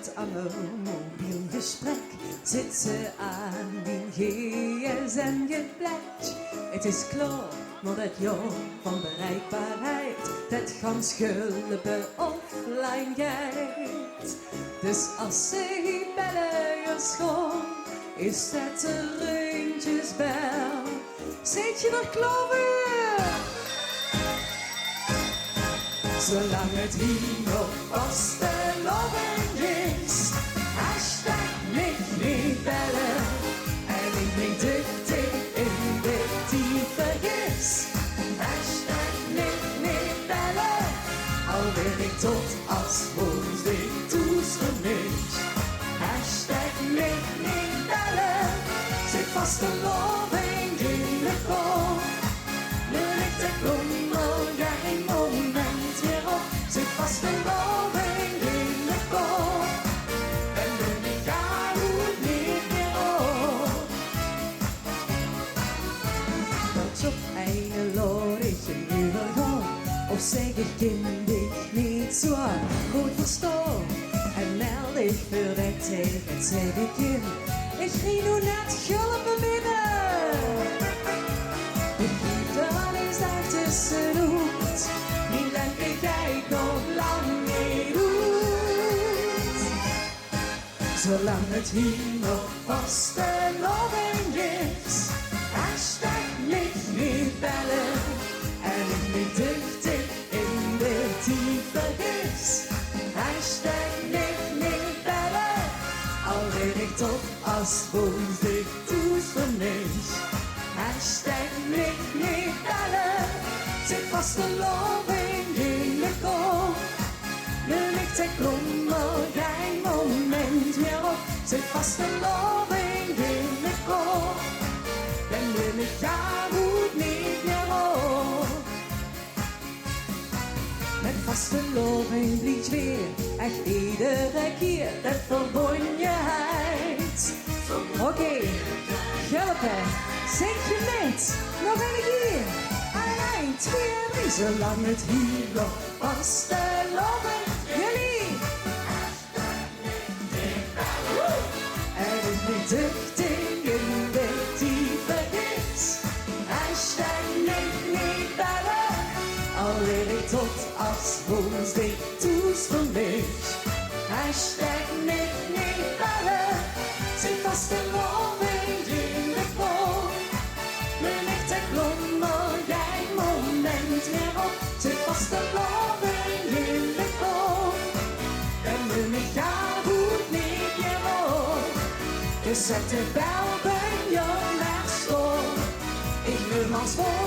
zit aan een mobiel gesprek. Zit ze aan die gsm geplekt. Het is klaar, maar dat jaar van bereikbaarheid, dat gans Gulpen offline gaat. Dus als ze bellen schoon, is dat een reuntjesbel. Zit je nog klaar voor? Zolang het hier nog vastelovend is, hashtag Mich niet bellen. En ik niet dicht in de diepe is. Hashtag Mich niet bellen. Al wil ik tot als woensdag toeschemist. Hashtag Mich niet bellen. Zit vastelovend in de kop. Nu ligt de klommer geen moment meer op. Zit vastelovend in de kop. En nu ik ga goed niet meer op. Dat op een lorretje nu wel gaan. Of zeg ik kind ik niet zo goed verstaan. En meld ik voor dat tegen, zeg ik in. Ik ging nu net Gulpen binnen. Ik liep er eens daar tussenuit. Die lente kijk nog lang niet goed. Zolang het hier nog vastelovend is, hashtag Mich niet bellen. En ik niet dicht in de diepe is. Hashtag Mich niet bellen. Al weet ik toch als woensdag toeschemist. Hashtag Mich niet bellen. Zit vastelovend in de kop. Nu ligt de klommer geen moment meer op. Zit vastelovend in de kop. En nu ik ga goed niet meer op. Met vastelovend liedje weer. Echt iedere keer dat verbondenheid. Oké, Gulpen, zing je met. Nog een keer. 1, 2, 3. Zolang het hier nog vastelovend jullie. En ik niet dicht in de diepe is. Hashtag Mich niet bellen. Al leer ik tot als woensdag toeschemist. Hashtag Mich niet bellen. Zit vastelovend in de kop. Nu ligt de klommer geen moment meer op. Zit vastelovend in de kop. En nu ik ga goed niet meer op. Dus zet de bel bij je naar school. Ik wil maar voor.